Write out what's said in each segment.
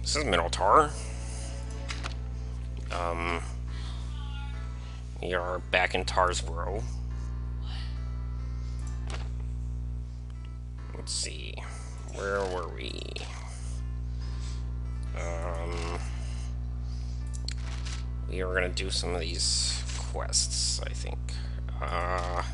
This is MTaur. We are back in Taursborough. Let's see, where were we? We are gonna do some of these quests, I think. I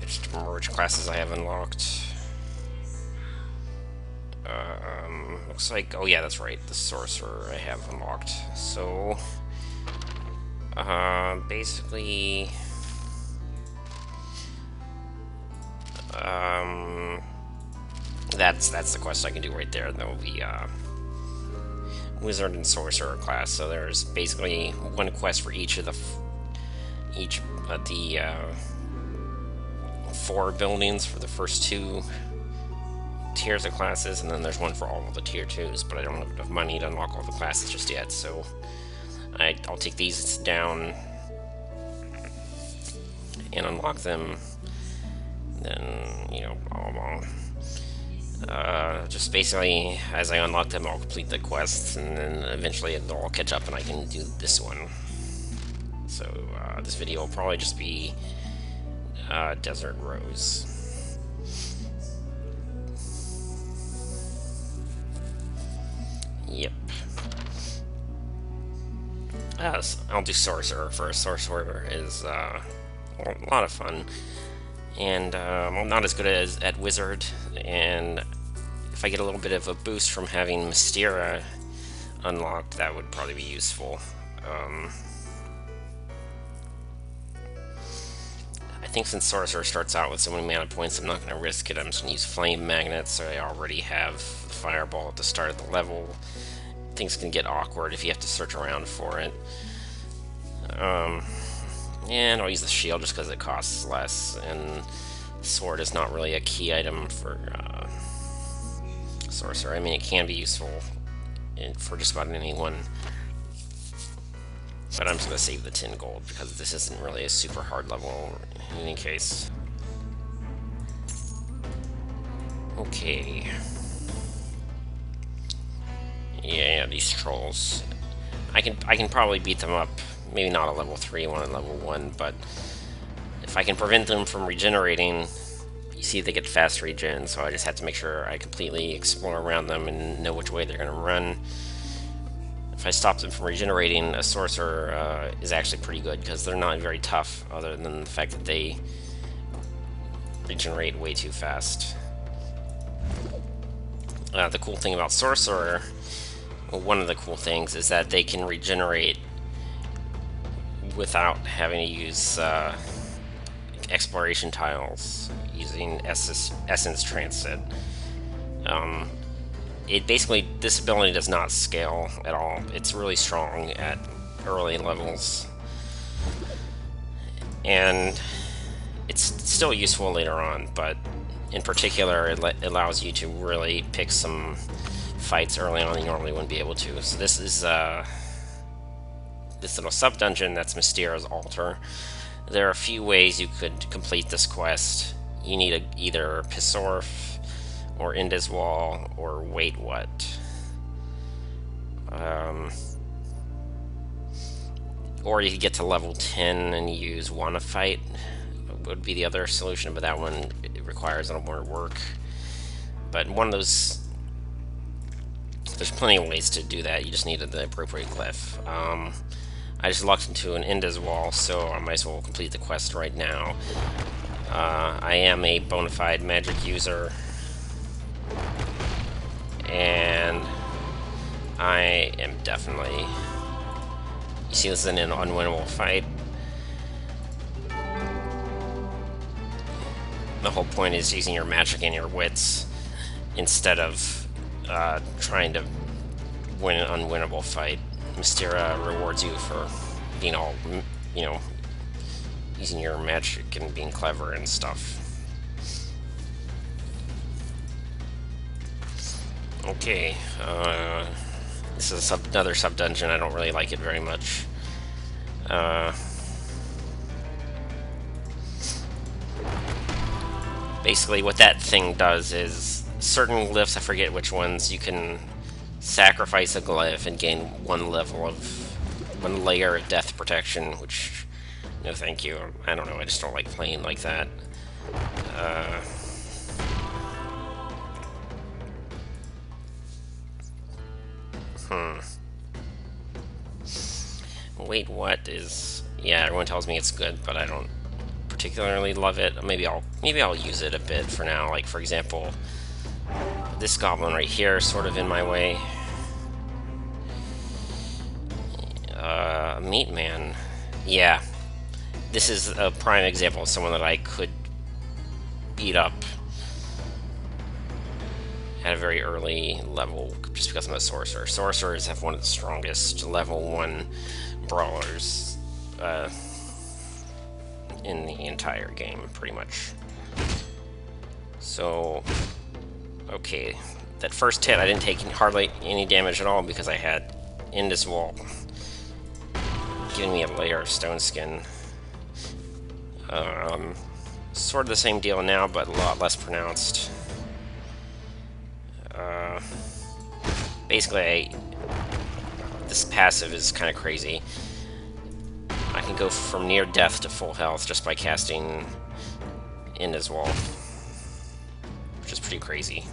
just remember which classes I have unlocked. Looks like, oh yeah, that's right, the Sorcerer I have unlocked. So, basically, that's the quest I can do right there, though, the, Wizard and Sorcerer class. So there's basically one quest for each of the, four buildings for the first two tiers of classes, and then there's one for all of the tier 2s, but I don't have enough money to unlock all the classes just yet, so I'll take these down and unlock them, then, you know, all along. Just basically, as I unlock them, I'll complete the quests, and then eventually they'll all catch up and I can do this one. So, this video will probably just be Desert Rose. Yep. I'll do Sorcerer first. Sorcerer is a lot of fun, and I'm not as good at Wizard, and if I get a little bit of a boost from having Mystera unlocked, that would probably be useful. I think since Sorcerer starts out with so many mana points, I'm not going to risk it. I'm just going to use Flame Magnets, so I already have the Fireball at the start of the level. Things can get awkward if you have to search around for it. And I'll use the shield just because it costs less, and the sword is not really a key item for Sorcerer. I mean, it can be useful for just about anyone, but I'm just going to save the 10 gold because this isn't really a super hard level in any case. Okay. Yeah, these trolls. I can probably beat them up. Maybe not at level 3, one at level 1, but if I can prevent them from regenerating, you see they get fast regen, so I just have to make sure I completely explore around them and know which way they're going to run. If I stop them from regenerating, a Sorcerer is actually pretty good, because they're not very tough, other than the fact that they regenerate way too fast. The cool thing about Sorcerer, well, one of the cool things, is that they can regenerate without having to use exploration tiles, using Essence Transit. It basically, this ability does not scale at all. It's really strong at early levels, and it's still useful later on, but in particular it allows you to really pick some fights early on you normally wouldn't be able to. So this is this little sub-dungeon that's Mystera's altar. There are a few ways you could complete this quest. You need either Pisorf, or Indiswall, or Wait What. Or you could get to level 10 and use Wanna Fight, would be the other solution, but that one it requires a little more work. But one of those, there's plenty of ways to do that, you just needed the appropriate glyph. I just lucked into an Indiswall, so I might as well complete the quest right now. I am a bona fide magic user, and I am definitely, you see this is an unwinnable fight. The whole point is using your magic and your wits instead of trying to win an unwinnable fight. Mystera rewards you for being all, you know, using your magic and being clever and stuff. Okay, this is another sub-dungeon. I don't really like it very much. Basically, what that thing does is certain glyphs, I forget which ones, you can sacrifice a glyph and gain one layer of death protection, which, no thank you. I don't know, I just don't like playing like that. Wait, what is... Yeah, everyone tells me it's good, but I don't particularly love it. Maybe I'll use it a bit for now. Like, for example, this goblin right here is sort of in my way. Meat Man. Yeah. This is a prime example of someone that I could beat up at a very early level just because I'm a sorcerer. Sorcerers have one of the strongest level 1 brawlers in the entire game, pretty much. So, okay, that first hit I didn't take hardly any damage at all because I had Indus Wall giving me a layer of stone skin. Sort of the same deal now, but a lot less pronounced. Basically, this passive is kind of crazy. I can go from near death to full health just by casting Indus Wall, which is pretty crazy.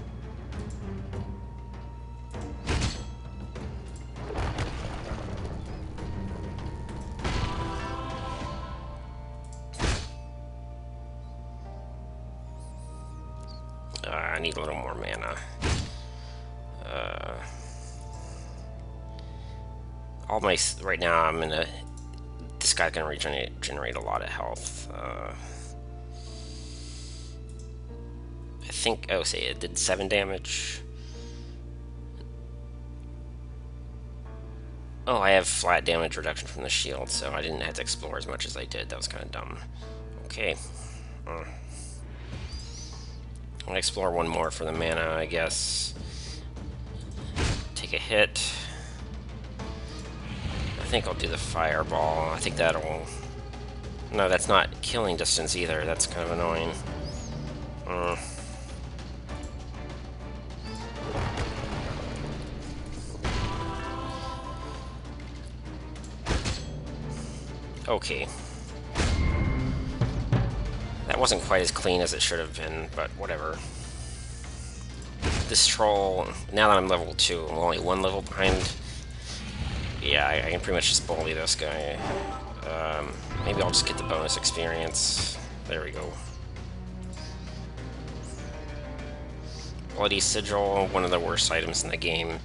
I need a little more mana. Right now I'm in a... This guy's gonna regenerate a lot of health. I think... Oh, say it did 7 damage. Oh, I have flat damage reduction from the shield, so I didn't have to explore as much as I did. That was kind of dumb. Okay. I'm gonna explore one more for the mana, I guess. Take a hit. I think I'll do the fireball. I think that'll... No, that's not killing distance either. That's kind of annoying. Okay. That wasn't quite as clean as it should have been, but whatever. This troll, now that I'm level 2, I'm only 1 level behind. Yeah, I can pretty much just bully this guy. Maybe I'll just get the bonus experience. There we go. Bloody Sigil, one of the worst items in the game.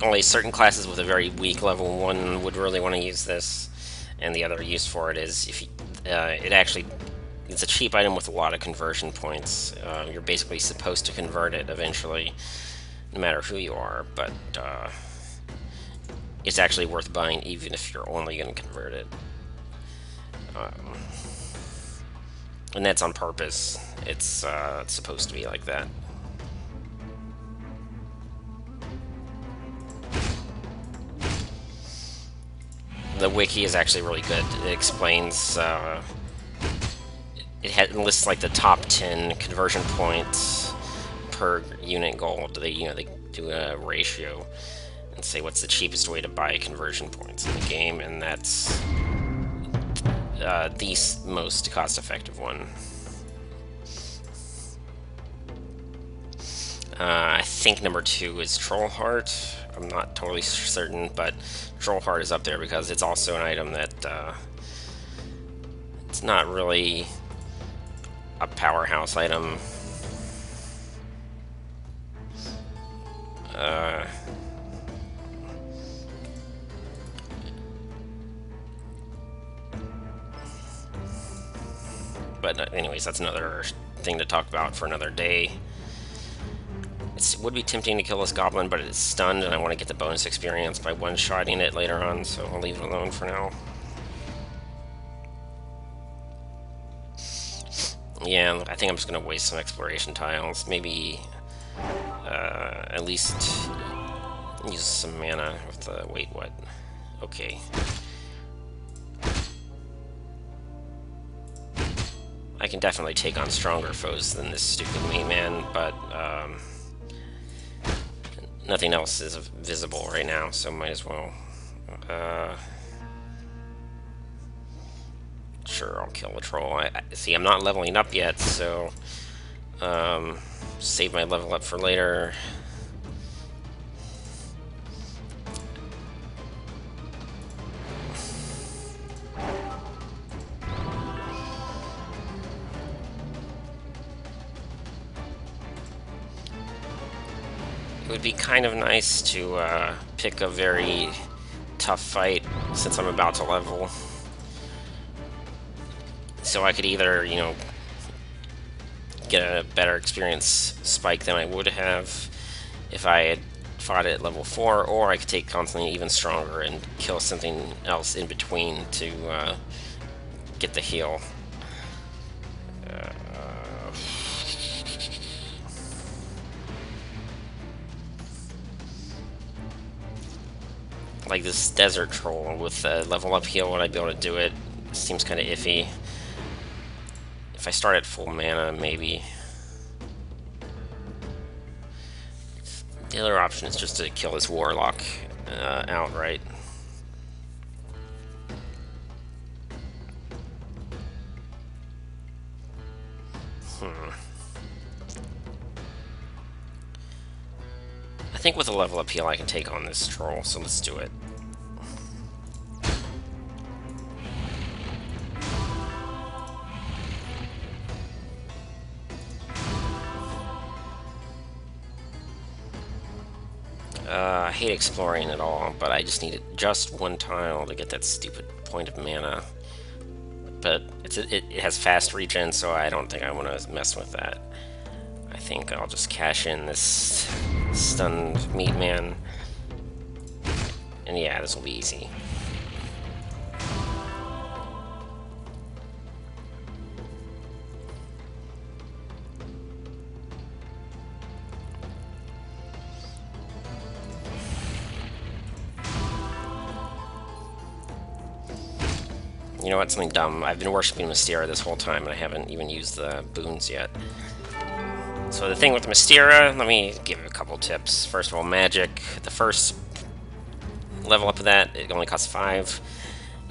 Only certain classes with a very weak level 1 would really want to use this, and the other use for it is if you, it's a cheap item with a lot of conversion points. You're basically supposed to convert it eventually, no matter who you are, but it's actually worth buying even if you're only going to convert it. And that's on purpose. It's supposed to be like that. The wiki is actually really good. It explains, it lists like the top 10 conversion points per unit gold. They do a ratio and say what's the cheapest way to buy conversion points in the game, and that's the most cost-effective one. I think number 2 is Troll Heart. I'm not totally certain, but Troll Heart is up there because it's also an item that it's not really a powerhouse item. But anyways, that's another thing to talk about for another day. It would be tempting to kill this goblin, but it's stunned, and I want to get the bonus experience by one-shotting it later on, so I'll leave it alone for now. Yeah, I think I'm just going to waste some exploration tiles. Maybe at least use some mana with the... Wait, what? Okay. can definitely take on stronger foes than this stupid meat man, but nothing else is visible right now, so might as well. Sure, I'll kill the troll. See, I'm not leveling up yet, so save my level up for later. It would be kind of nice to pick a very tough fight since I'm about to level. So I could either, you know, get a better experience spike than I would have if I had fought at level 4, or I could take constantly even stronger and kill something else in between to get the heal. Like this desert troll with level up heal, would I be able to do it? Seems kind of iffy. If I start at full mana, maybe. The other option is just to kill this warlock outright. I think with a level up heal I can take on this troll, so let's do it. I hate exploring at all, but I just needed just one tile to get that stupid point of mana. But it has fast regen, so I don't think I want to mess with that. I think I'll just cash in this stunned meat man. And yeah, this will be easy. You know what, something dumb. I've been worshipping Mystera this whole time and I haven't even used the boons yet. So the thing with Mystera, let me give you a couple tips. First of all, magic. The first level up of that, it only costs 5.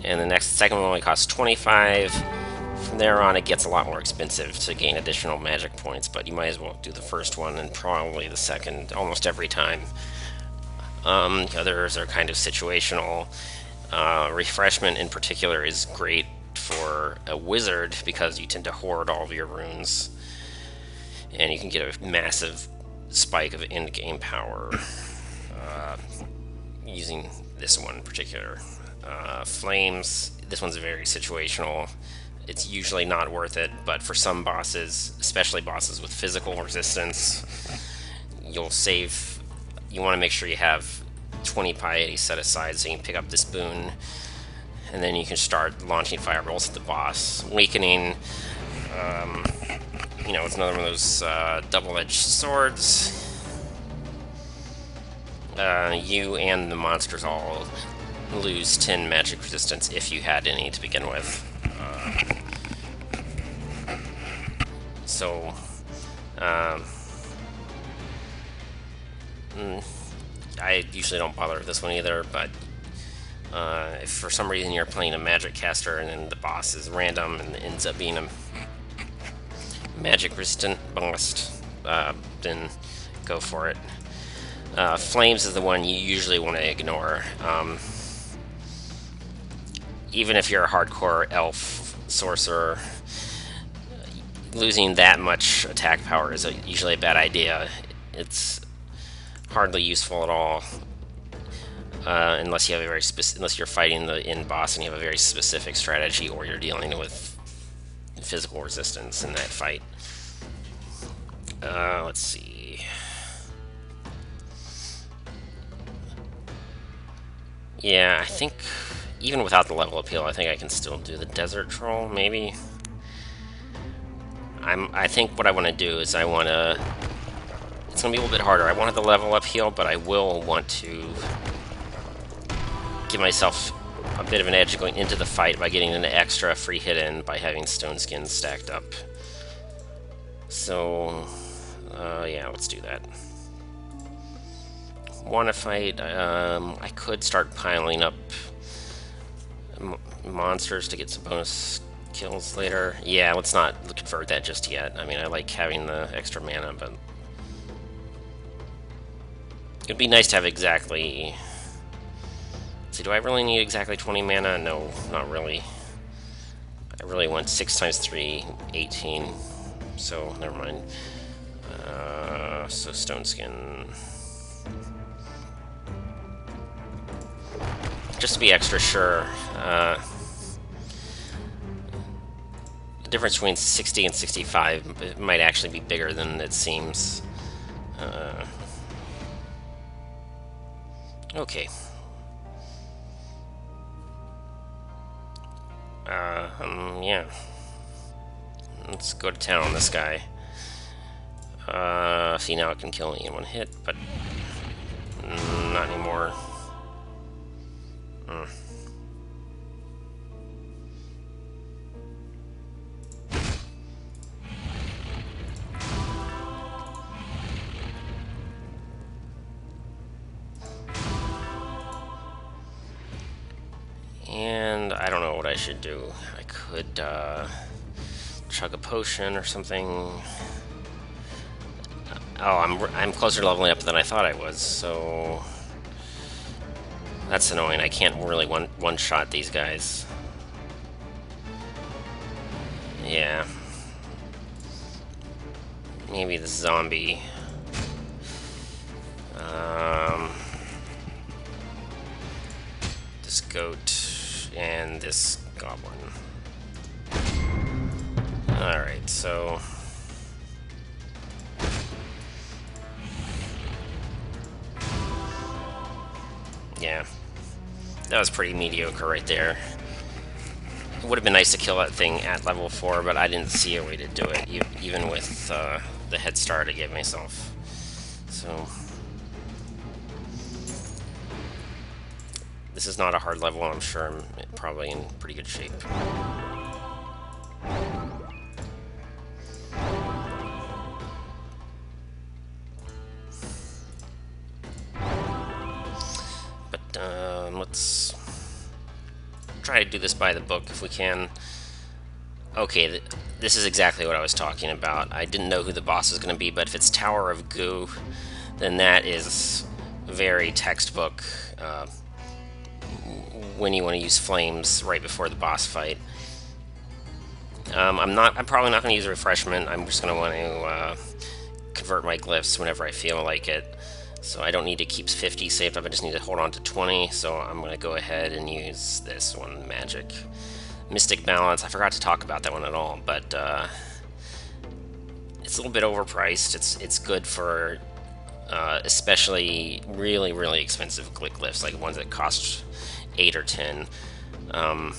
And the second one only costs 25. From there on, it gets a lot more expensive to gain additional magic points, but you might as well do the first one and probably the second almost every time. Others are kind of situational. Refreshment in particular is great for a wizard because you tend to hoard all of your runes and you can get a massive spike of end-game power using this one in particular. Flames, this one's very situational. It's usually not worth it, but for some bosses, especially bosses with physical resistance, you want to make sure you have 20 piety set aside so you can pick up this boon, and then you can start launching fireballs at the boss. Weakening, you know, it's another one of those double-edged swords. You and the monsters all lose 10 magic resistance if you had any to begin with. I usually don't bother with this one either, but if for some reason you're playing a magic caster and then the boss is random and ends up being a magic resistant boss, then go for it. Flames is the one you usually want to ignore. Even if you're a hardcore elf sorcerer, losing that much attack power is usually a bad idea. It's hardly useful at all, unless you have a very unless you're fighting the end boss and you have a very specific strategy, or you're dealing with physical resistance in that fight. Let's see. Yeah, I think even without the level appeal, I think I can still do the desert troll. Maybe. I think what I want to do is I want to. It's going to be a little bit harder. I wanted the level up heal, but I will want to give myself a bit of an edge going into the fight by getting an extra free hit in by having stone skins stacked up. So, yeah, let's do that. Want to fight? I could start piling up monsters to get some bonus kills later. Yeah, let's not convert that just yet. I mean, I like having the extra mana, but it'd be nice to have exactly... Let's see, do I really need exactly 20 mana? No, not really. I really want 6 times 3, 18. So, never mind. So Stone Skin. Just to be extra sure, the difference between 60 and 65 might actually be bigger than it seems. Okay. Yeah. Let's go to town on this guy. See, now it can kill me in one hit, but not anymore. And I don't know what I should do. I could chug a potion or something. Oh, I'm closer to leveling up than I thought I was, so that's annoying. I can't really one-shot these guys. Yeah. Maybe the zombie. This goat and this goblin. Alright, so... yeah. That was pretty mediocre right there. It would have been nice to kill that thing at level 4, but I didn't see a way to do it, even with the head start I gave myself. So... this is not a hard level, I'm sure I'm probably in pretty good shape. But let's try to do this by the book if we can. Okay, this is exactly what I was talking about. I didn't know who the boss was going to be, but if it's Tower of Goo, then that is very textbook. When you want to use flames right before the boss fight. I'm probably not going to use Refreshment. I'm just going to want to convert my glyphs whenever I feel like it. So I don't need to keep 50 saved up. I just need to hold on to 20. So I'm going to go ahead and use this one, Magic. Mystic Balance. I forgot to talk about that one at all, but it's a little bit overpriced. It's good for especially really expensive glyphs, like ones that cost 8 or 10. I'm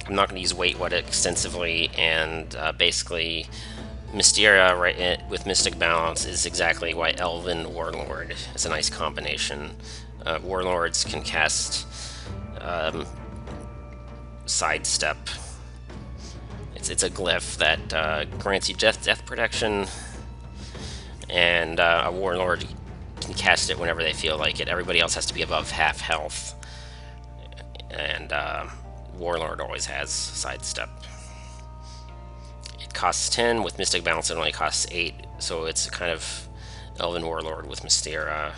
not going to use Wait What extensively, and basically Mystera with Mystic Balance is exactly why Elven Warlord is a nice combination. Warlords can cast Sidestep. It's a glyph that grants you death protection, and a Warlord can cast it whenever they feel like it. Everybody else has to be above half health, and Warlord always has Sidestep. It costs 10. With Mystic Balance it only costs 8, so it's a kind of Elven Warlord with Mystera,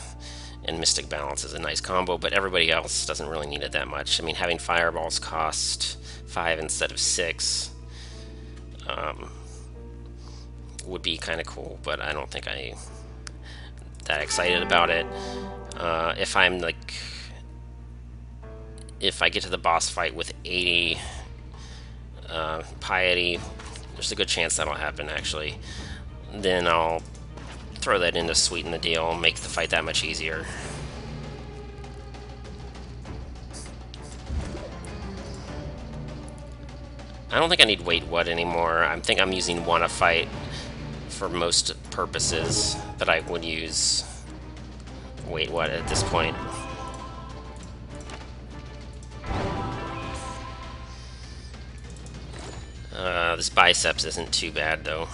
and Mystic Balance is a nice combo, but everybody else doesn't really need it that much. I mean, having Fireballs cost 5 instead of 6 would be kind of cool, but I don't think I'm that excited about it. If I'm like, if I get to the boss fight with 80 piety, there's a good chance that'll happen actually. Then I'll throw that in to sweeten the deal, make the fight that much easier. I don't think I need Wait What anymore. I think I'm using Wanna Fight for most purposes that I would use Wait What at this point. this biceps isn't too bad though.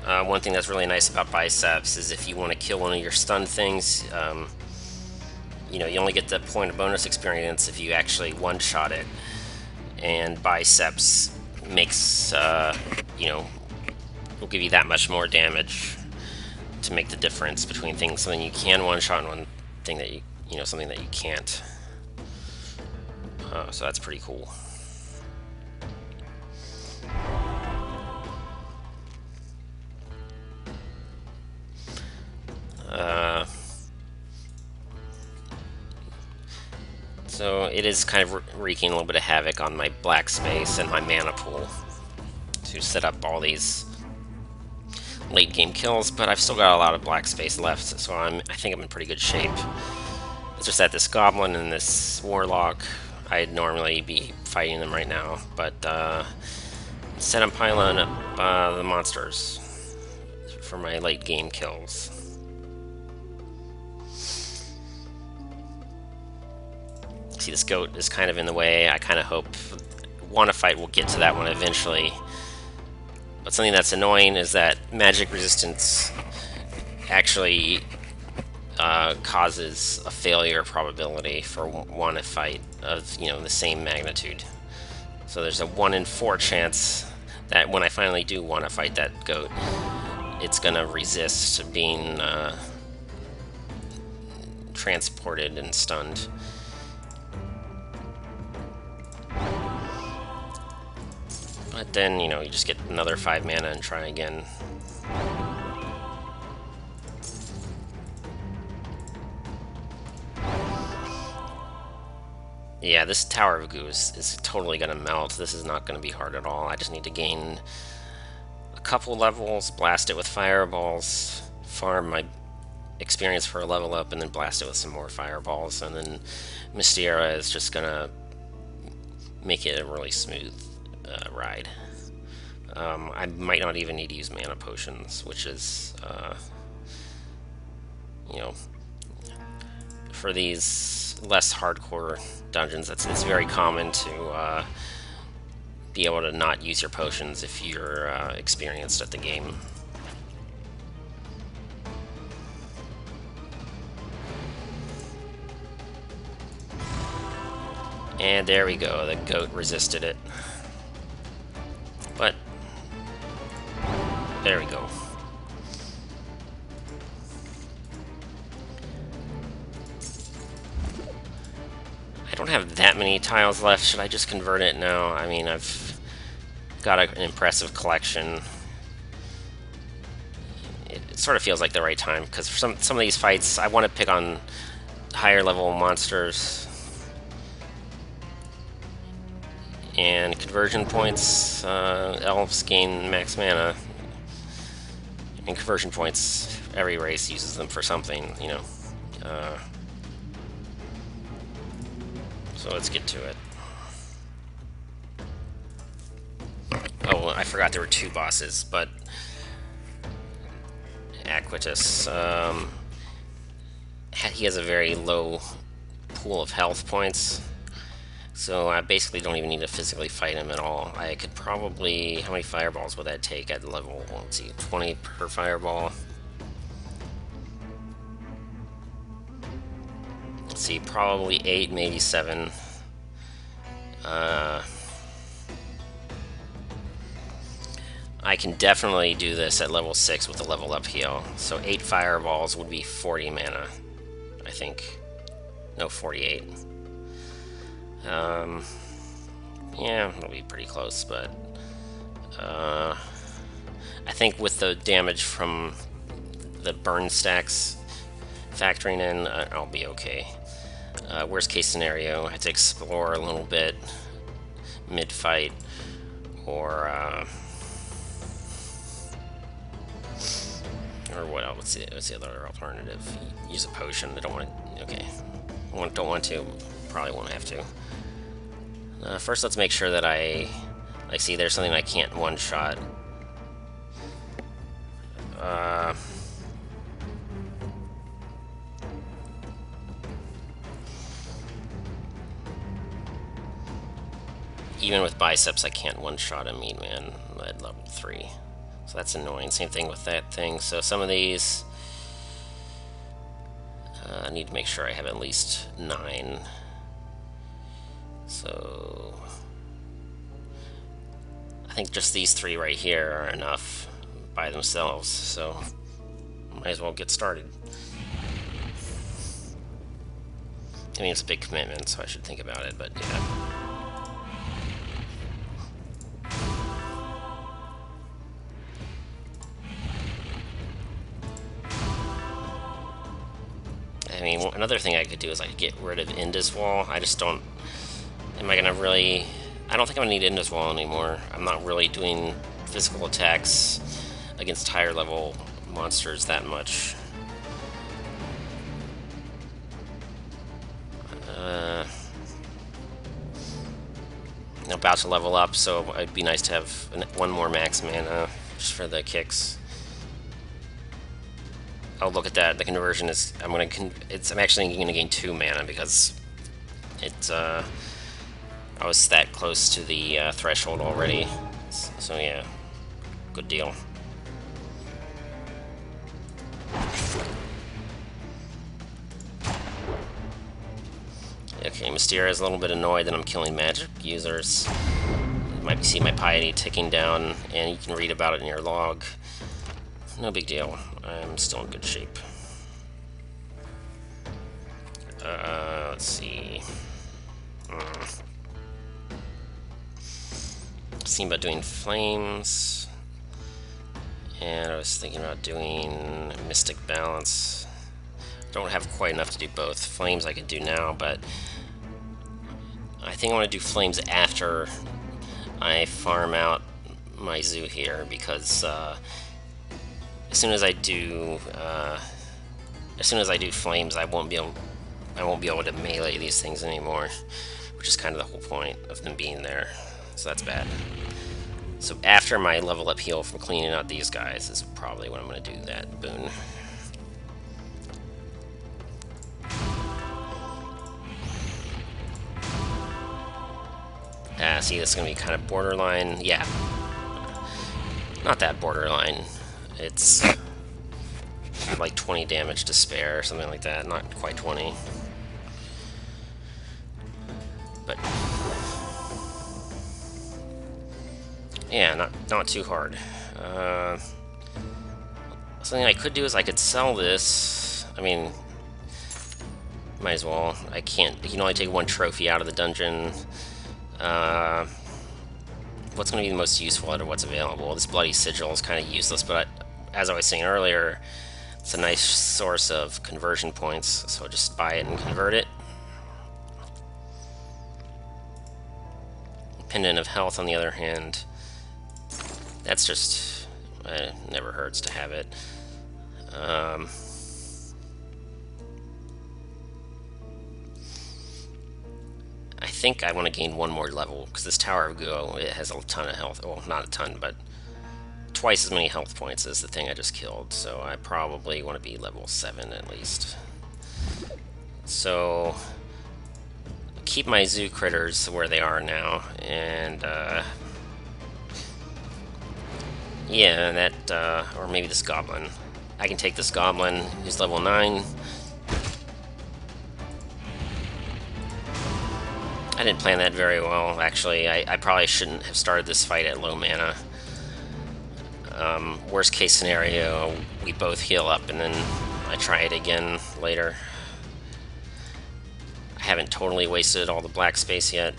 One thing that's really nice about biceps is if you want to kill one of your stun things, you know, you only get the point of bonus experience if you actually one-shot it. And biceps makes, you know, will give you that much more damage to make the difference between something you can one-shot and one thing that you know, something that you can't. So that's pretty cool. So it is kind of wreaking a little bit of havoc on my black space and my mana pool to set up all these late game kills, but I've still got a lot of black space left, so I think I'm in pretty good shape. It's just that this goblin and this warlock, I'd normally be fighting them right now, but instead I'm piling up the monsters for my late game kills. See, this goat is kind of in the way. I kind of hope want to fight we'll get to that one eventually. But something that's annoying is that magic resistance actually causes a failure probability for one fight of, you know, the same magnitude. So there's a 1 in 4 chance that when I finally do want to fight that goat, it's gonna resist being transported and stunned. But then, you know, you just get another 5 mana and try again. Yeah, this Tower of Goo is totally going to melt. This is not going to be hard at all. I just need to gain a couple levels, blast it with fireballs, farm my experience for a level up, and then blast it with some more fireballs. And then Mystera is just going to make it a really smooth ride. I might not even need to use mana potions, which is, you know, for these less hardcore dungeons, it's very common to be able to not use your potions if you're experienced at the game. And there we go, the goat resisted it. But there we go. I don't have that many tiles left. Should I just convert it now? I mean, I've got an impressive collection. It sort of feels like the right time, because for some of these fights, I want to pick on higher level monsters. And conversion points, elves gain max mana. And conversion points, every race uses them for something, you know. So let's get to it. Oh, I forgot there were 2 bosses, but Aquitus, he has a very low pool of health points. So I basically don't even need to physically fight him at all. I could probably... How many fireballs would that take at level... Let's see, 20 per fireball. Let's see, probably 8, maybe 7. I can definitely do this at level 6 with a level up heal. So 8 fireballs would be 40 mana, I think. No, 48. Yeah, it'll be pretty close, but I think with the damage from the burn stacks factoring in, I'll be okay. Worst case scenario, I have to explore a little bit mid-fight, or what else? What's the other alternative? Use a potion. I don't want to. Okay, don't want to. Probably won't have to. First, let's make sure that I see there's something I can't one-shot. even with biceps, I can't one-shot a meat man at level 3. So that's annoying. Same thing with that thing. So some of these, I need to make sure I have at least 9. So I think just these 3 right here are enough by themselves. So might as well get started. I mean, it's a big commitment, so I should think about it, but yeah. I mean, another thing I could do is I could get rid of Indus Wall. I just don't... Am I gonna really... I don't think I'm gonna need Indus Wall anymore. I'm not really doing physical attacks against higher level monsters that much. I'm about to level up, so it'd be nice to have one more max mana just for the kicks. Oh, look at that! The conversion is. I'm actually gonna gain 2 mana because it's. I was that close to the threshold already, so yeah, good deal. Okay, Mystera is a little bit annoyed that I'm killing magic users. You might see my piety ticking down, and you can read about it in your log. No big deal. I'm still in good shape. Let's see. Thinking about doing flames, and I was thinking about doing mystic balance. Don't have quite enough to do both. Flames I could do now, but I think I want to do flames after I farm out my zoo here, because as soon as I do flames, I won't be able to melee these things anymore, which is kind of the whole point of them being there. So that's bad. So after my level up heal from cleaning out these guys is probably when I'm going to do that boon. See, this is going to be kind of borderline. Yeah. Not that borderline. It's like 20 damage to spare, or something like that. Not quite 20. But yeah, not too hard. Something I could do is I could sell this. I mean, might as well. I can't. You can only take 1 trophy out of the dungeon. What's going to be the most useful out of what's available? This bloody sigil is kind of useless, but as I was saying earlier, it's a nice source of conversion points, so just buy it and convert it. Pendant of Health, on the other hand, that's just... it never hurts to have it. I think I want to gain 1 more level, because this Tower of Go, it has a ton of health. Well, not a ton, but twice as many health points as the thing I just killed, so I probably want to be level 7 at least. So keep my zoo critters where they are now, and yeah, that or maybe this goblin. I can take this goblin who's level 9. I didn't plan that very well, actually. I probably shouldn't have started this fight at low mana. Worst case scenario, we both heal up and then I try it again later. I haven't totally wasted all the black space yet.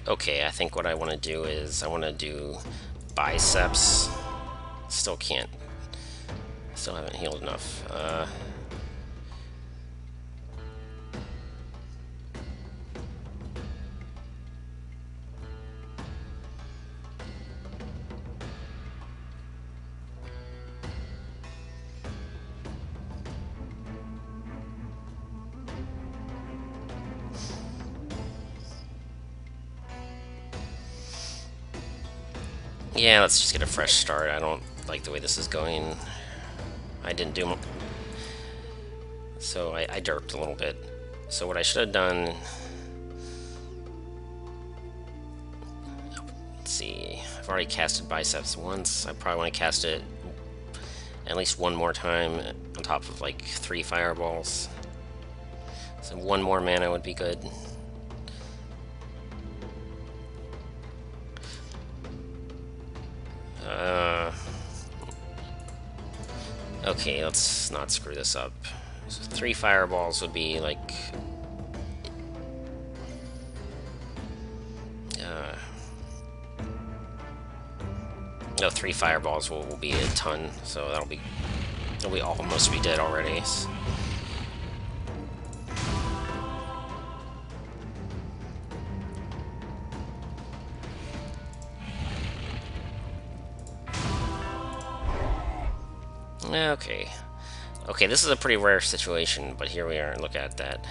Okay, I think what I want to do is I want to do biceps. Still can't. Still haven't healed enough. Yeah, let's just get a fresh start. I don't like the way this is going. I didn't do... So I derped a little bit. So what I should have done... Let's see... I've already casted Biceps once. I probably want to cast it at least one more time on top of like 3 fireballs. So 1 more mana would be good. Okay, let's not screw this up. So 3 fireballs would be like... no, 3 fireballs will be a ton, so it'll be almost be dead already. Okay. Okay, this is a pretty rare situation, but here we are. Look at that.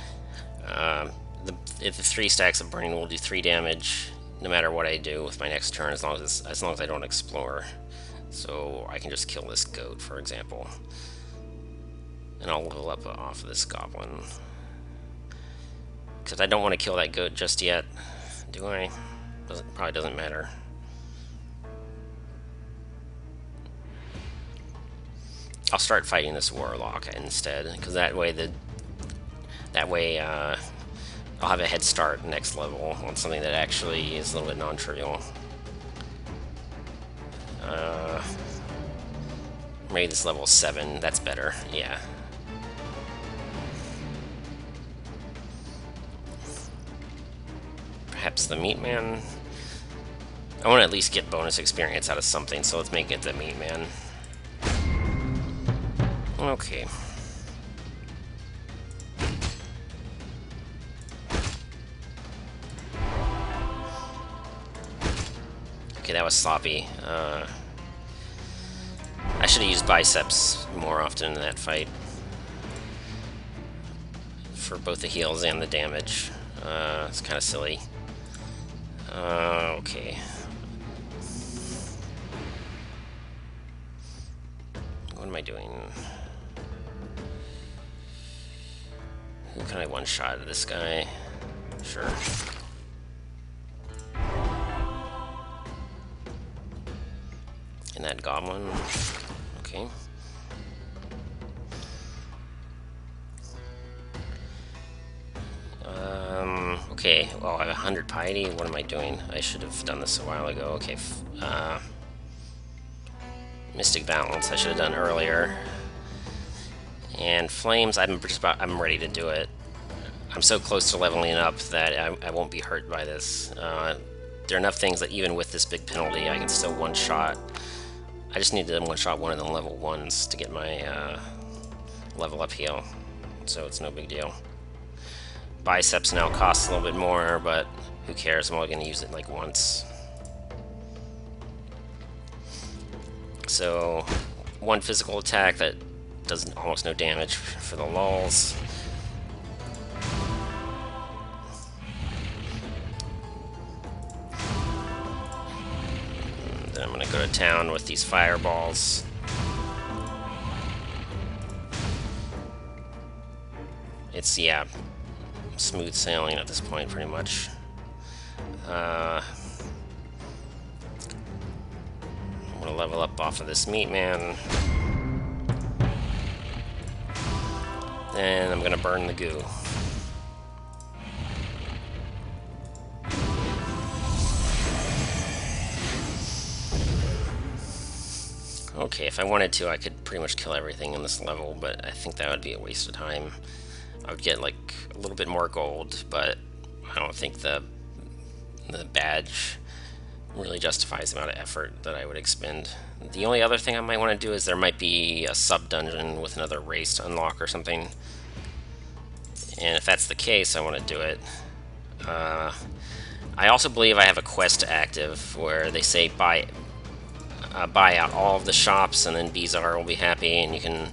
If the 3 stacks of burning will do 3 damage, no matter what I do with my next turn, as long as I don't explore. So I can just kill this goat, for example, and I'll level up off of this goblin. Because I don't want to kill that goat just yet, do I? Probably doesn't matter. I'll start fighting this warlock instead, because that way I'll have a head start next level on something that actually is a little bit non-trivial. Maybe this level 7, that's better, yeah. Perhaps the Meat Man? I want to at least get bonus experience out of something, so let's make it the Meat Man. Okay. Okay, that was sloppy. I should have used Biceps more often in that fight. For both the heals and the damage. It's kind of silly. Okay. What am I doing? Who can I one-shot? This guy? Sure. And that goblin? Okay. Okay, well, I have 100 piety. What am I doing? I should have done this a while ago. Okay, Mystic Balance, I should have done earlier. And Flames, I'm ready to do it. I'm so close to leveling up that I won't be hurt by this. There are enough things that even with this big penalty, I can still one-shot. I just need to one-shot one of the level 1s to get my level up heal, so it's no big deal. Biceps now costs a little bit more, but who cares? I'm only going to use it like once. So, 1 physical attack that does almost no damage for the lulls. And then I'm going to go to town with these fireballs. It's, yeah, smooth sailing at this point, pretty much. I'm going to level up off of this Meat Man. Then I'm going to burn the goo. Okay, if I wanted to, I could pretty much kill everything in this level, but I think that would be a waste of time. I would get like a little bit more gold, but I don't think the badge really justifies the amount of effort that I would expend. The only other thing I might want to do is there might be a sub-dungeon with another race to unlock or something. And if that's the case, I want to do it. I also believe I have a quest active where they say buy out all of the shops and then Bizarre will be happy and you can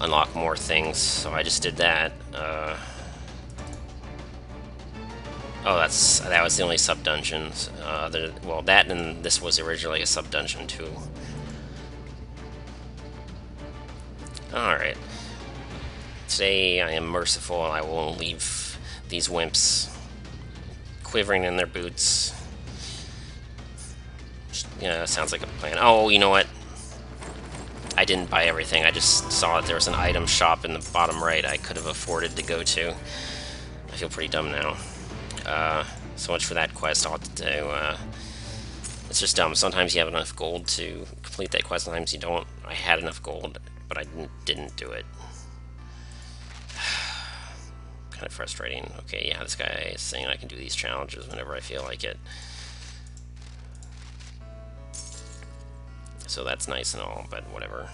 unlock more things. So I just did that. Oh, that was the only sub dungeon. Well, that and this was originally a sub dungeon too. All right. Today I am merciful. I will leave these wimps quivering in their boots. Yeah, sounds like a plan. Oh, you know what? I didn't buy everything. I just saw that there was an item shop in the bottom right I could have afforded to go to. I feel pretty dumb now. So much for that quest. I'll have to do. It's just dumb. Sometimes you have enough gold to complete that quest. Sometimes you don't. I had enough gold, but I didn't do it. Kind of frustrating. Okay, yeah, this guy is saying I can do these challenges whenever I feel like it. So that's nice and all, but whatever.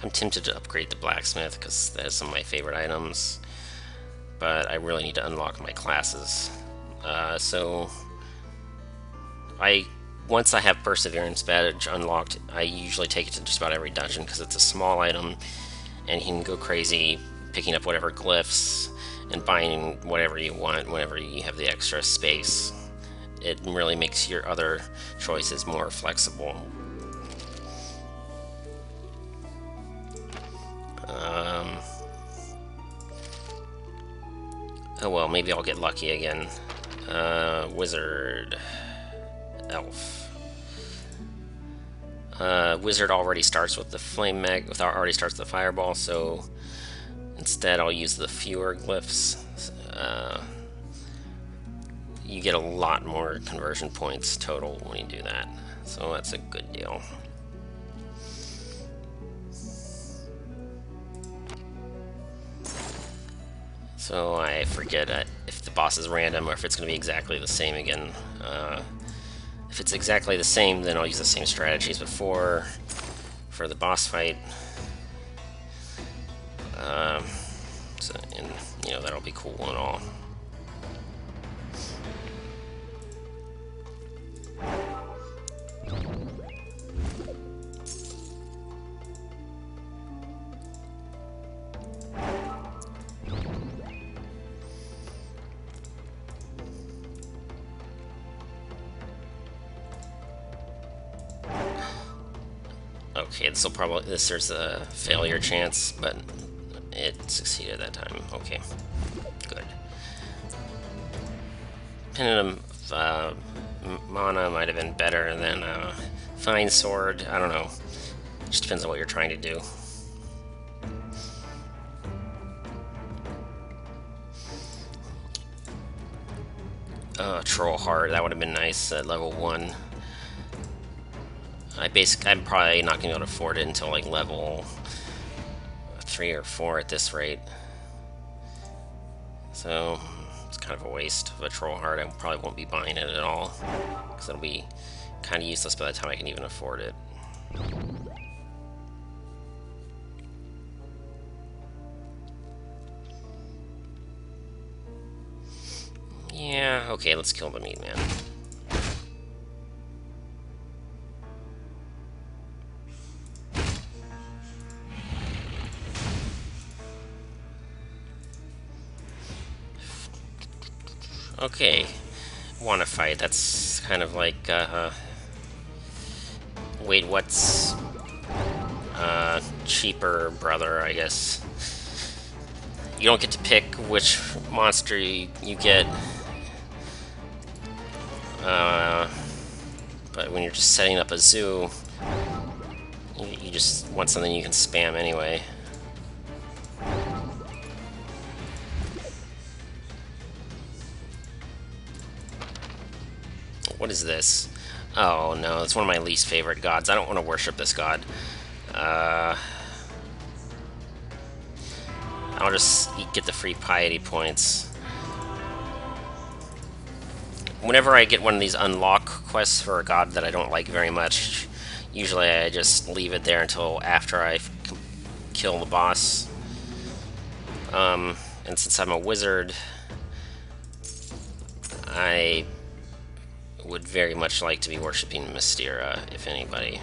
I'm tempted to upgrade the blacksmith because that is some of my favorite items, but I really need to unlock my classes. So once I have Perseverance badge unlocked, I usually take it to just about every dungeon because it's a small item and you can go crazy picking up whatever glyphs and buying whatever you want whenever you have the extra space. It really makes your other choices more flexible. Oh well, maybe I'll get lucky again. Wizard, Elf. Wizard already starts with the flame already starts with the fireball, so instead I'll use the fewer glyphs. You get a lot more conversion points total when you do that, so that's a good deal. So I forget if the boss is random or if it's going to be exactly the same again. If it's exactly the same, then I'll use the same strategies before for the boss fight. And you know, that'll be cool and all. Okay, there's a failure chance, but it succeeded that time. Okay, good. Penitum mana might have been better than Fine Sword. I don't know. Just depends on what you're trying to do. Troll Heart, that would have been nice at level 1. I'm probably not going to be able to afford it until like level 3 or 4 at this rate. So it's kind of a waste of a Troll Heart. I probably won't be buying it at all because it'll be kind of useless by the time I can even afford it. Yeah, okay, let's kill the meat man. Okay, wanna fight. That's kind of like, wait, what's, cheaper, brother, I guess. You don't get to pick which monster you get. But when you're just setting up a zoo, you just want something you can spam anyway. What is this? Oh no, it's one of my least favorite gods. I don't want to worship this god. I'll just get the free piety points. Whenever I get one of these unlock quests for a god that I don't like very much, usually I just leave it there until after I kill the boss. And since I'm a wizard, I would very much like to be worshipping Mystera, if anybody.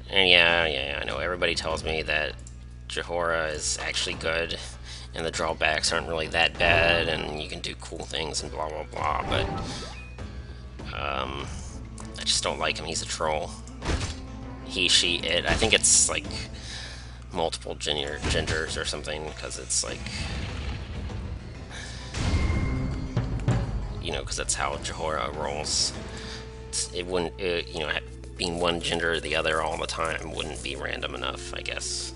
And yeah, I know everybody tells me that Jehora is actually good, and the drawbacks aren't really that bad, and you can do cool things and blah blah blah, but I just don't like him. He's a troll. He, she, it. I think it's like multiple genders or something, because it's like, you know, because that's how Jehora rolls. It wouldn't, you know, being one gender or the other all the time wouldn't be random enough, I guess.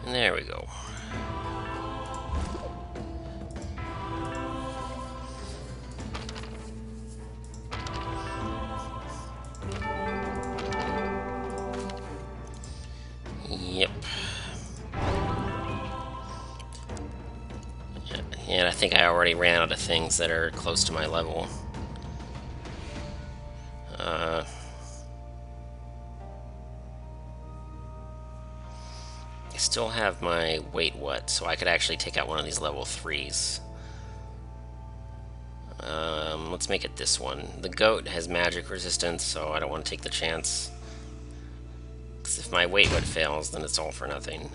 And there we go. Yep. And I think I already ran out of things that are close to my level. I still have my wait what, so I could actually take out one of these level 3s. Let's make it this one. The goat has magic resistance, so I don't want to take the chance. Because if my wait what fails, then it's all for nothing.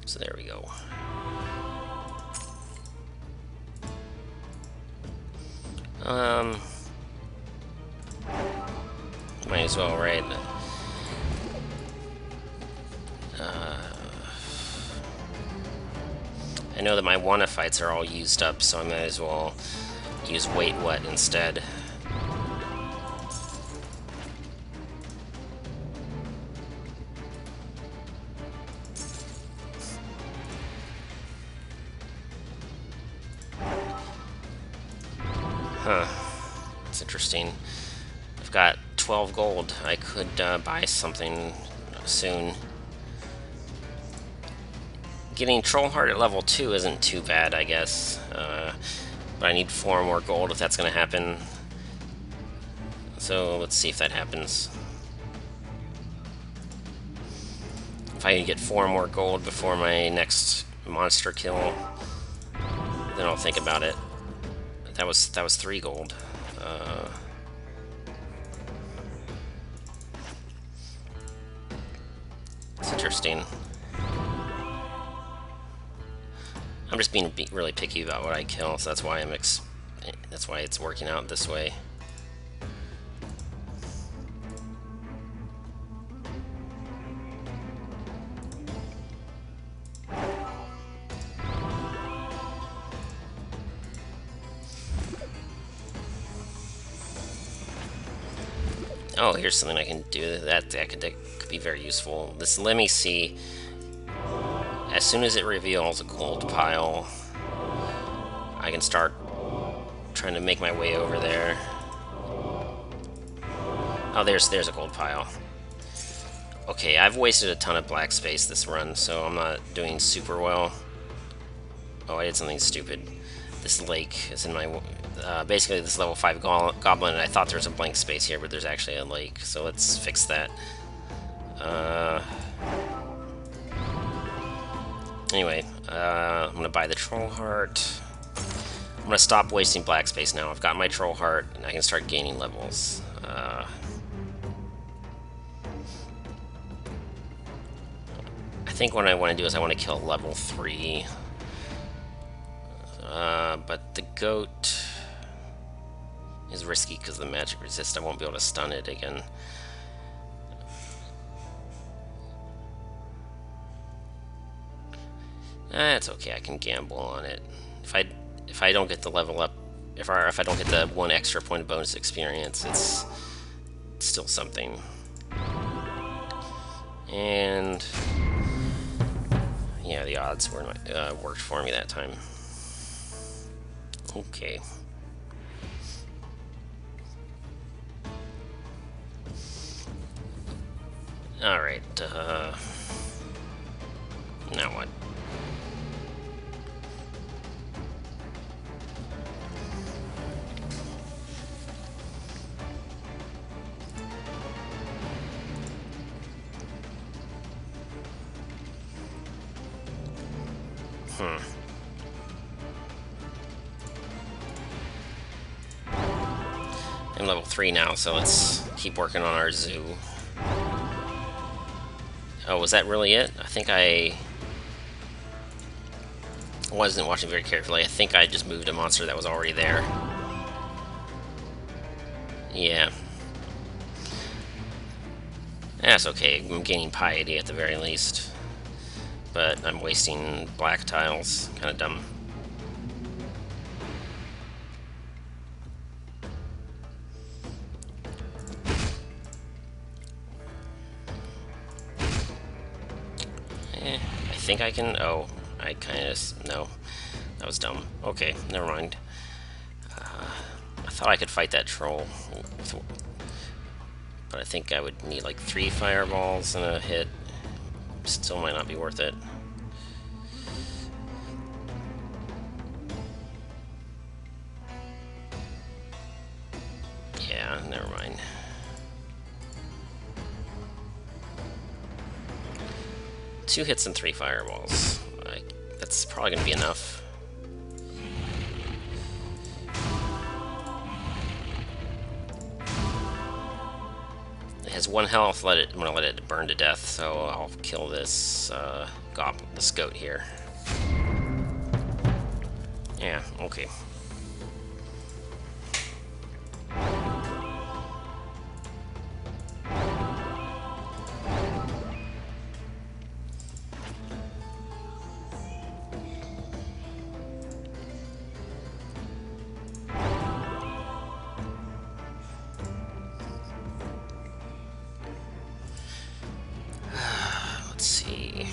So there we go. Might as well, right? I know that my wanna fights are all used up, so I might as well use wait what instead. Huh. That's interesting. I've got 12 gold. I could buy something soon. Getting Troll Heart at level 2 isn't too bad, I guess. But I need 4 more gold if that's going to happen. So let's see if that happens. If I can get 4 more gold before my next monster kill, then I'll think about it. That was 3 gold. It's interesting. I'm just being really picky about what I kill, so that's why that's why it's working out this way. Oh, here's something I can do. That could be very useful. This let me see. As soon as it reveals a gold pile, I can start trying to make my way over there. Oh, there's a gold pile. Okay, I've wasted a ton of black space this run, so I'm not doing super well. Oh, I did something stupid. This lake is in my... basically, this level 5 goblin, and I thought there was a blank space here, but there's actually a lake, so let's fix that. Anyway, I'm gonna buy the Troll Heart. I'm gonna stop wasting black space now. I've got my Troll Heart, and I can start gaining levels. I think what I want to do is I want to kill level 3. But the goat is risky because of the magic resist. I won't be able to stun it again. That's okay. I can gamble on it. If I don't get the level up, if I don't get the 1 extra point of bonus experience, it's still something. And yeah, the odds worked for me that time. Okay. Alright, now what? I'm level 3 now, so let's keep working on our zoo. Oh, was that really it? I think I wasn't watching very carefully. I think I just moved a monster that was already there. Yeah. That's okay. I'm gaining piety at the very least. But I'm wasting black tiles. Kind of dumb. I think I can... Oh, I kind of... No. That was dumb. Okay, never mind. I thought I could fight that troll. But I think I would need like 3 fireballs and a hit. Still might not be worth it. Yeah, never mind. Two hits and 3 fireballs. That's probably going to be enough. It has 1 health. I'm going to let it burn to death, so I'll kill this this goat here. Yeah, okay. Let's see.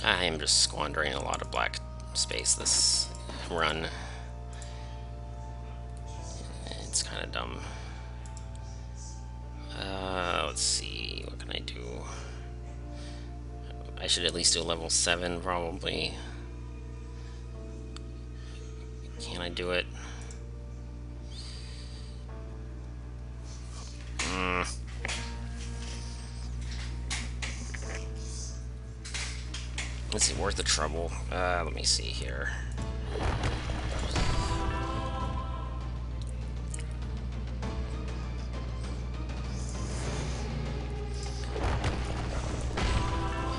I am just squandering a lot of black space this run. It's kind of dumb. Let's see, what can I do? I should at least do level 7 probably. Can I do it? Is it worth the trouble? Let me see here.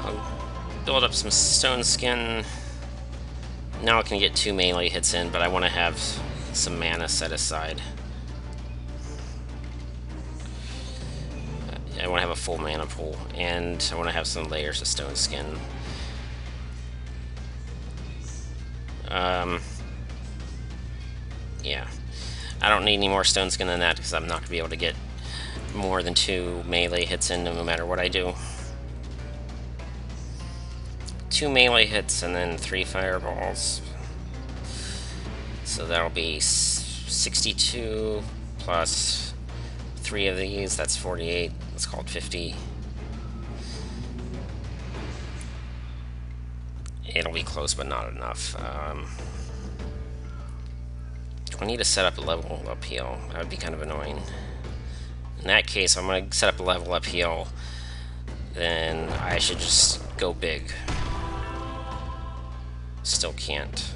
I'll build up some stone skin. Now I can get 2 melee hits in, but I want to have some mana set aside. I want to have a full mana pool, and I want to have some layers of stone skin. Yeah. I don't need any more stone skin than that, because I'm not going to be able to get more than 2 melee hits in no matter what I do. 2 melee hits and then 3 fireballs. So that'll be 62 plus 3 of these, that's 48. Let's call it 50. It'll be close, but not enough. Do I need to set up a level uphill? That would be kind of annoying. In that case, I'm going to set up a level uphill. Then I should just go big. Still can't.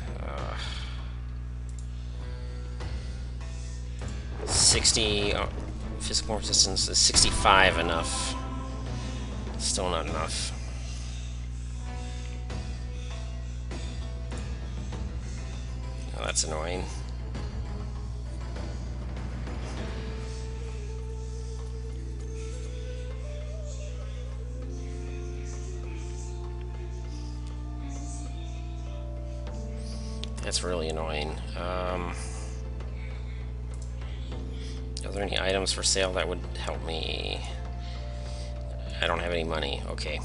60 physical resistance is 65 enough. Still not enough. Oh, that's annoying. That's really annoying. Are there any items for sale that would help me? I don't have any money. Okay.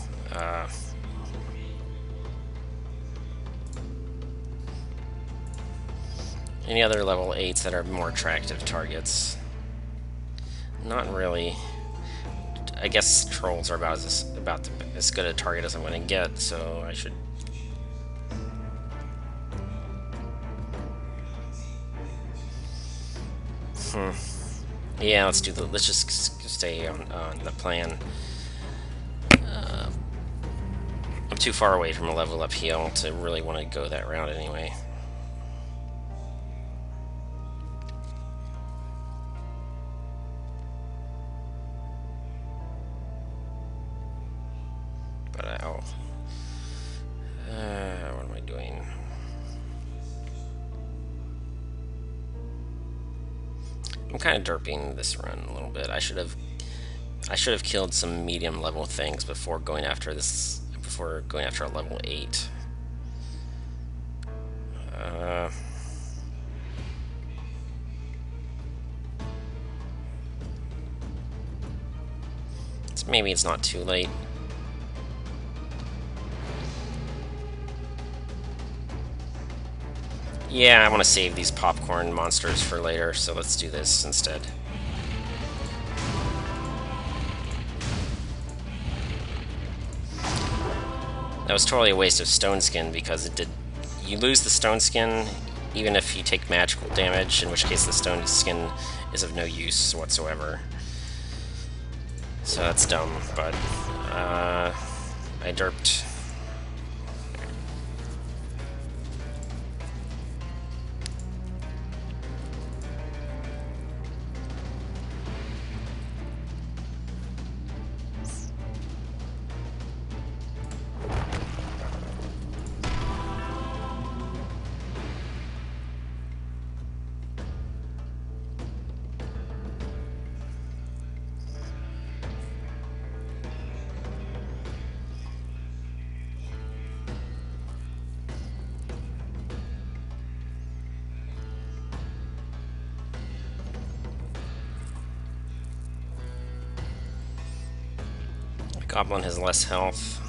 Any other level 8s that are more attractive targets? Not really. I guess trolls are about as good a target as I'm going to get, so I should. Yeah, let's do the. Let's just stay on the plan. I'm too far away from a level up heal to really want to go that route anyway. But what am I doing? I'm kind of derping this run a little bit. I should have killed some medium level things before going after this. Before going after a level 8. Maybe it's not too late. Yeah, I want to save these popcorn monsters for later, so let's do this instead. That was totally a waste of stone skin because it did. You lose the stone skin even if you take magical damage, in which case the stone skin is of no use whatsoever. So that's dumb, but I derped. Goblin has less health.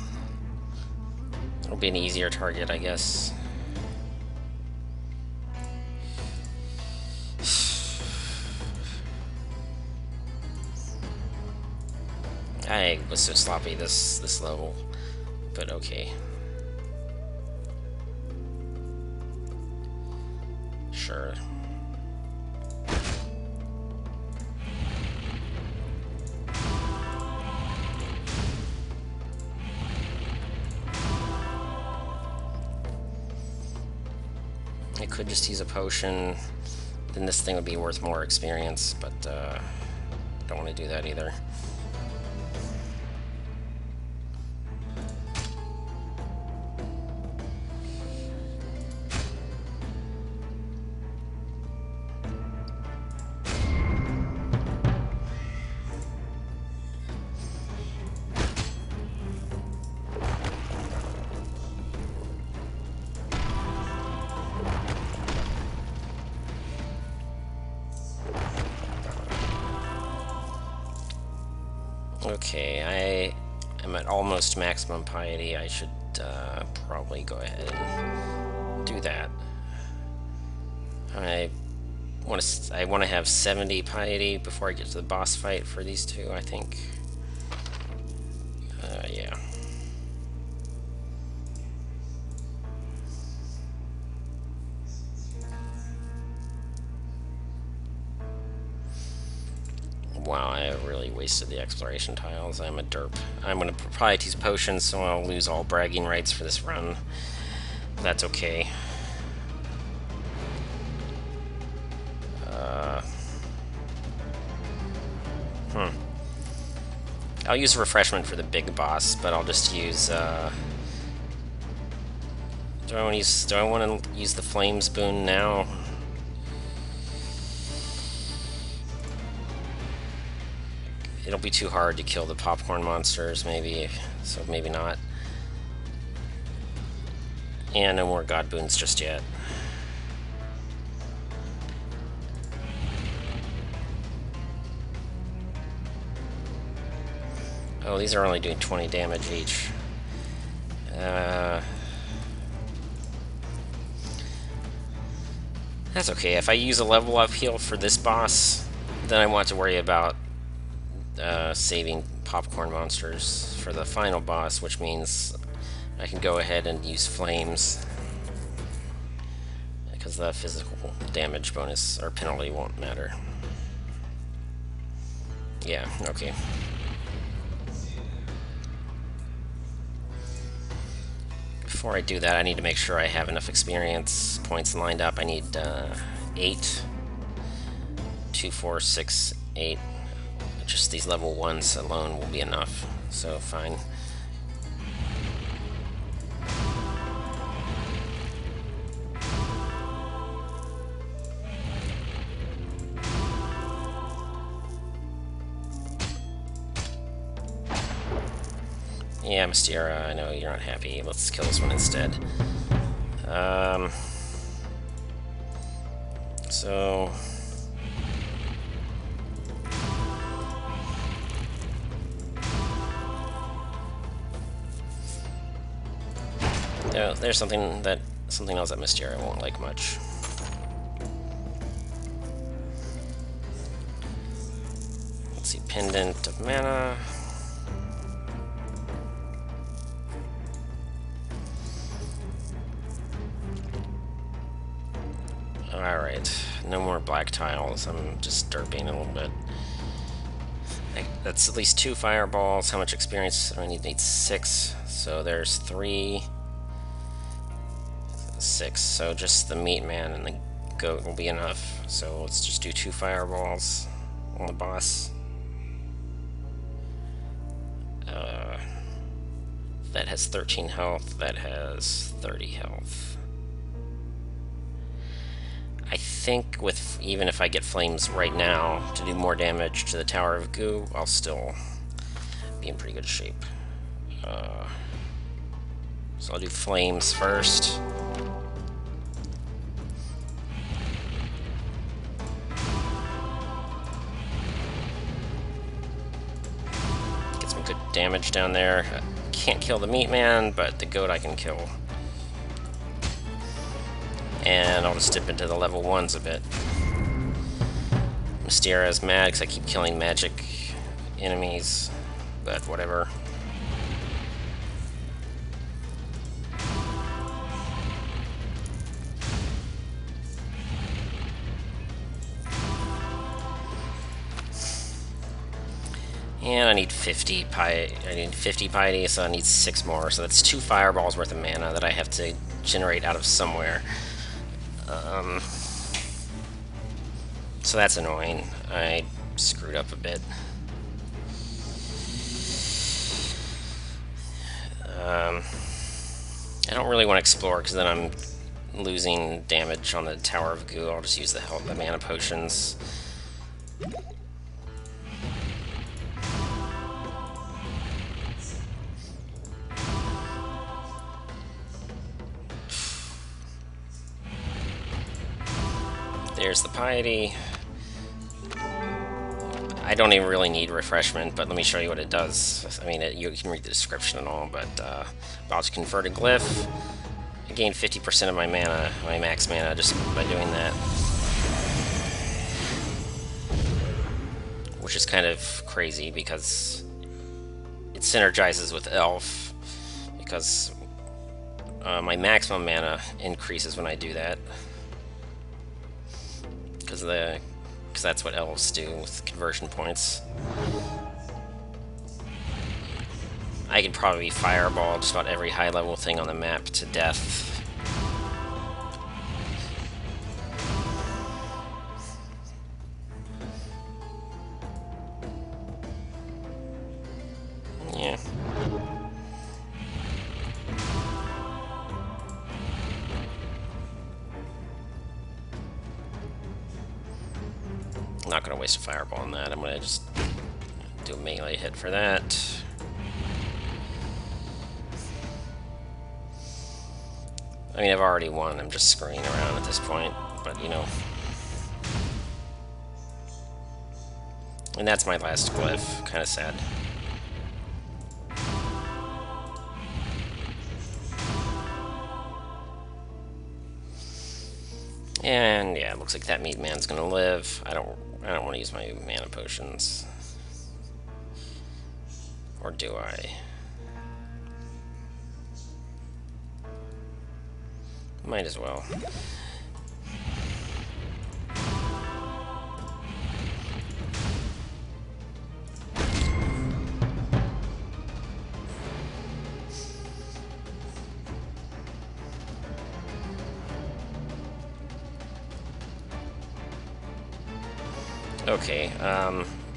It'll be an easier target, I guess. I was so sloppy this level, but okay. Sure. I could just use a potion, then this thing would be worth more experience, but don't want to do that either. Okay, I am at almost maximum piety. I should probably go ahead and do that. I want to have 70 piety before I get to the boss fight for these two, I think. Yeah. Wow, I really wasted the exploration tiles. I'm a derp. I'm going to probably use potions, so I'll lose all bragging rights for this run. That's okay. I'll use Refreshment for the big boss, but I'll just use, do I want to use the Flames Boon now? It'll be too hard to kill the popcorn monsters, maybe, so maybe not. And no more God Boons just yet. Oh, these are only doing 20 damage each. That's okay. If I use a level up heal for this boss, then I want to worry about saving popcorn monsters for the final boss, which means I can go ahead and use flames because the physical damage bonus or penalty won't matter. Yeah, okay. Before I do that, I need to make sure I have enough experience points lined up. I need 8. 2, 4, 6, 8. Just these level 1s alone will be enough, so fine. Yeah, Mystera, I know you're not happy. Let's kill this one instead. So... there's something else that Mystera won't like much. Let's see, Pendant of Mana. Alright, no more black tiles. I'm just derping a little bit. That's at least 2 fireballs. How much experience do I need? 6. So there's 3, 6. So just the meat man and the goat will be enough. So let's just do 2 fireballs on the boss. That has 13 health. That has 30 health. I think even if I get flames right now to do more damage to the Tower of Goo, I'll still be in pretty good shape. So I'll do flames first. Get some good damage down there. Can't kill the meat man, but the goat I can kill. And I'll just dip into the level 1s a bit. Mystera is mad because I keep killing magic enemies, but whatever. And I need 50 piety, so I need 6 more. So that's 2 fireballs worth of mana that I have to generate out of somewhere. So that's annoying. I screwed up a bit. I don't really want to explore because then I'm losing damage on the Tower of Goo. I'll just use the mana potions. There's the piety. I don't even really need refreshment, but let me show you what it does. I mean, you can read the description and all, but about to convert a glyph. I gain 50% of my mana, my max mana, just by doing that. Which is kind of crazy because it synergizes with Elf, because my maximum mana increases when I do that. Because that's what elves do with conversion points. I could probably fireball just about every high level thing on the map to death. Yeah. I'm not going to waste a fireball on that. I'm going to just do a melee hit for that. I mean, I've already won. I'm just screwing around at this point, but you know. And that's my last glyph. Kind of sad. And yeah, it looks like that meat man's gonna live. I don't want to use my mana potions. Or do I? Might as well. Okay,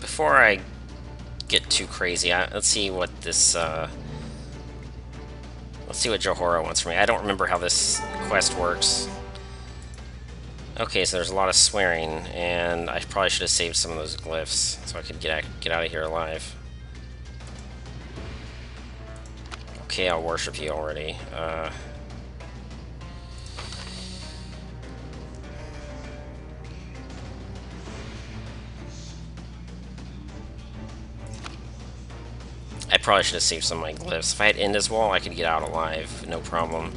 before I get too crazy, let's see what this, let's see what Jehora wants from me. I don't remember how this quest works. Okay, so there's a lot of swearing, and I probably should have saved some of those glyphs so I could get out of here alive. Okay, I'll worship you already. I probably should have saved some of my glyphs. If I had end as well, I could get out alive, no problem.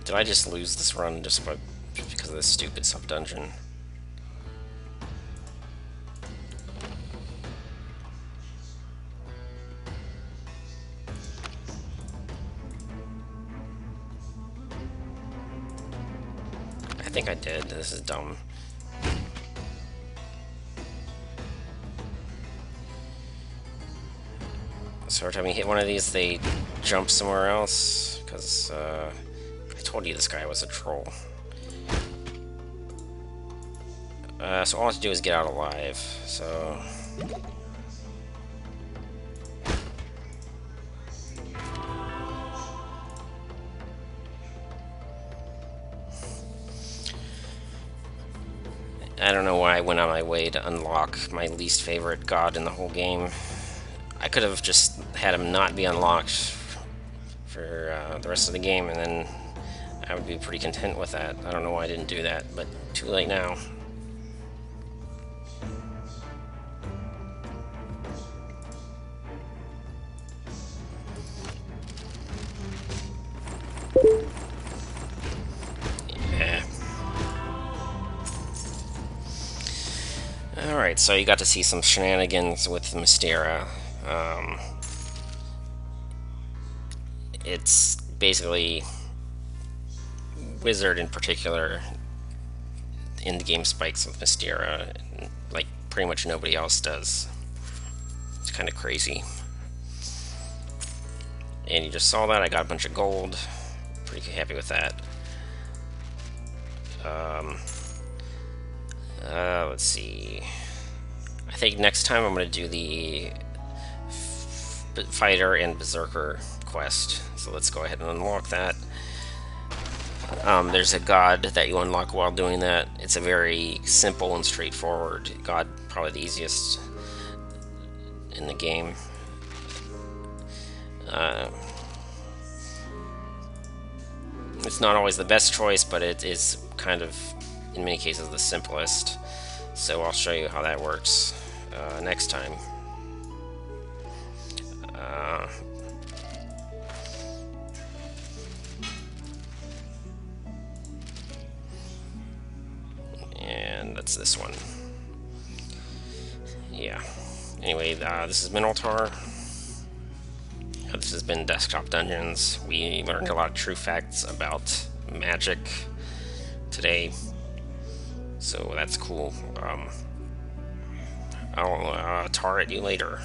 Did I just lose this run just because of this stupid sub-dungeon? I think I did. This is dumb. So every time you hit one of these, they jump somewhere else? Because, I told you this guy was a troll. So all I have to do is get out alive, so... I don't know why I went on my way to unlock my least favorite god in the whole game. I could have just had him not be unlocked for the rest of the game, and then I would be pretty content with that. I don't know why I didn't do that, but too late now. Yeah. Alright, so you got to see some shenanigans with Mystera. It's basically Wizard in particular in the game spikes with Mystera, like pretty much nobody else does. It's kind of crazy. And you just saw that, I got a bunch of gold. Pretty happy with that. Let's see. I think next time I'm going to do the Fighter and Berserker quest. So let's go ahead and unlock that. There's a god that you unlock while doing that. It's a very simple and straightforward god, probably the easiest in the game. It's not always the best choice, but it is kind of, in many cases, the simplest. So I'll show you how that works next time. And that's this one. Yeah. Anyway, this is MTaur. This has been Desktop Dungeons. We learned a lot of true facts about magic today, so that's cool. I'll taur at you later.